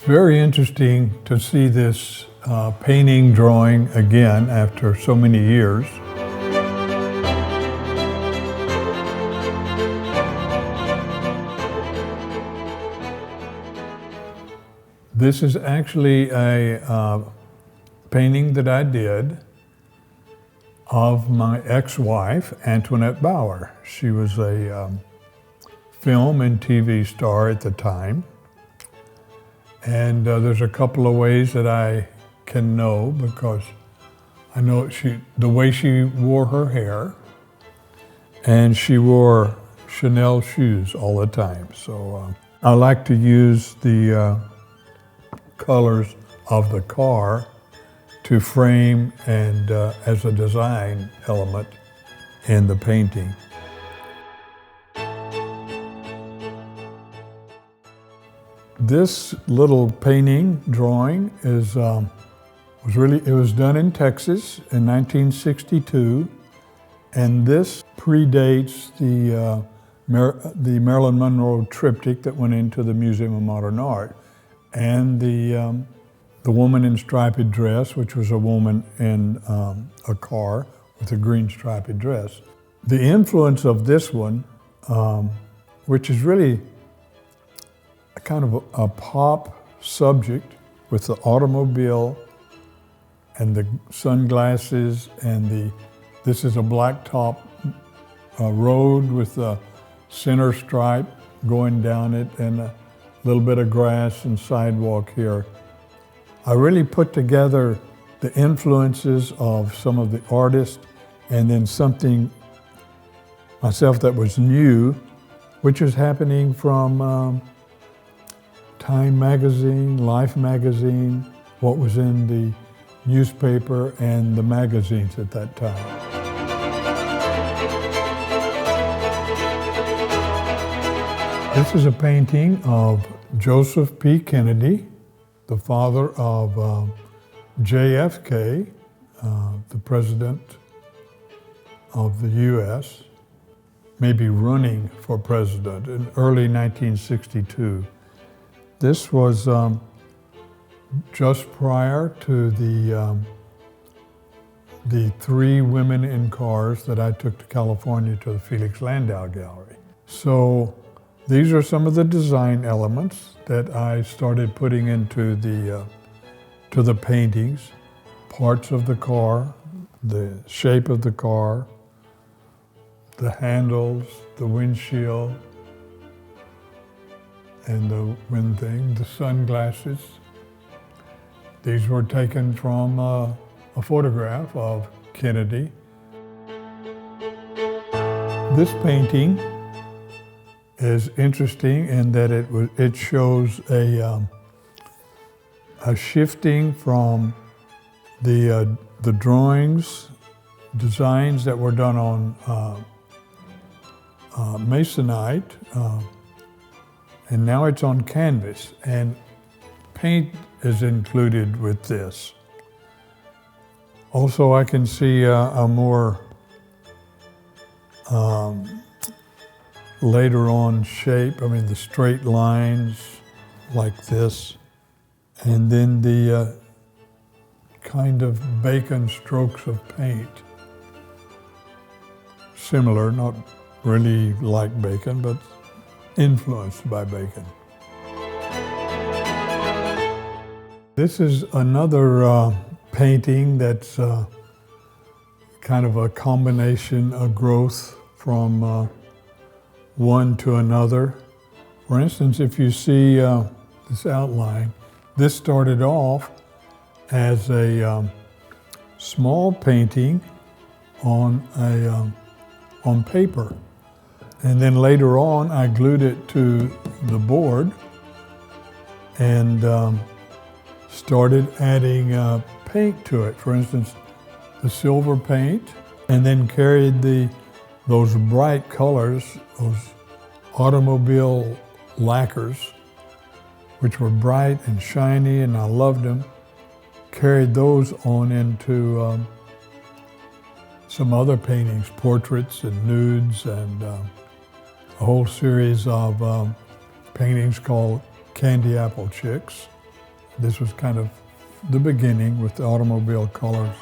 very interesting to see this painting drawing again after so many years. This is actually a painting that I did of my ex-wife, Antoinette Bauer. She was a film and TV star at the time. And there's a couple of ways that I can know, because I know the way she wore her hair, and she wore Chanel shoes all the time. So I like to use the colors of the car to frame and as a design element in the painting. This little painting drawing was done in Texas in 1962, and this predates the Marilyn Monroe triptych that went into the Museum of Modern Art, and the woman in striped dress, which was a woman in a car with a green striped dress. The influence of this one, which is really a kind of a pop subject with the automobile and the sunglasses, and this is a blacktop road with a center stripe going down it and a little bit of grass and sidewalk here. I really put together the influences of some of the artists and then something myself that was new, which was happening from Time magazine, Life magazine, what was in the newspaper and the magazines at that time. This is a painting of Joseph P. Kennedy, the father of JFK, the President of the US, maybe running for president in early 1962. This was just prior to the three women in cars that I took to California to the Felix Landau Gallery. So these are some of the design elements that I started putting into the paintings. Parts of the car, the shape of the car, the handles, the windshield, and the wind thing, the sunglasses. These were taken from a photograph of Kennedy. This painting is interesting in that it shows a shifting from the drawings, designs that were done on masonite, and now it's on canvas, and paint is included with this. Also, I can see a more later on shape, the straight lines like this, and then the kind of bacon strokes of paint. Similar, not really like bacon, but influenced by bacon. This is another painting that's kind of a combination, a growth from one to another. For instance, if you see this outline, this started off as a small painting on paper. And then later on, I glued it to the board and started adding paint to it. For instance, the silver paint, and then carried those bright colors, those automobile lacquers, which were bright and shiny, and I loved them. Carried those on into some other paintings, portraits and nudes, and a whole series of paintings called Candy Apple Chicks. This was kind of the beginning with the automobile colors.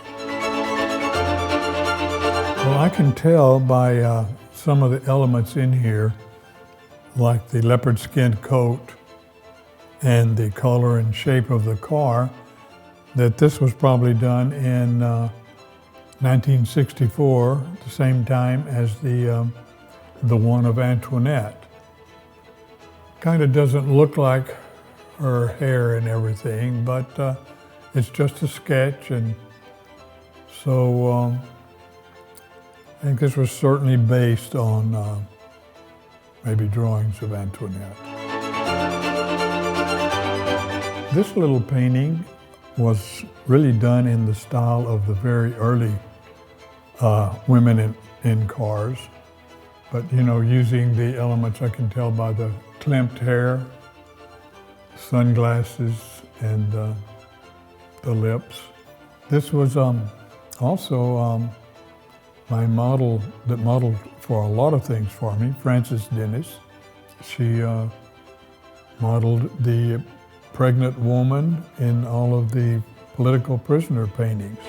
Well, I can tell by some of the elements in here, like the leopard skin coat and the color and shape of the car, that this was probably done in 1964, the same time as the one of Antoinette. Kind of doesn't look like her hair and everything, but it's just a sketch, and so I think this was certainly based on maybe drawings of Antoinette. This little painting was really done in the style of the very early women in cars, but using the elements I can tell by the clamped hair, sunglasses, and the lips. This was also my model that modeled for a lot of things for me, Frances Dennis. She modeled the pregnant woman in all of the political prisoner paintings.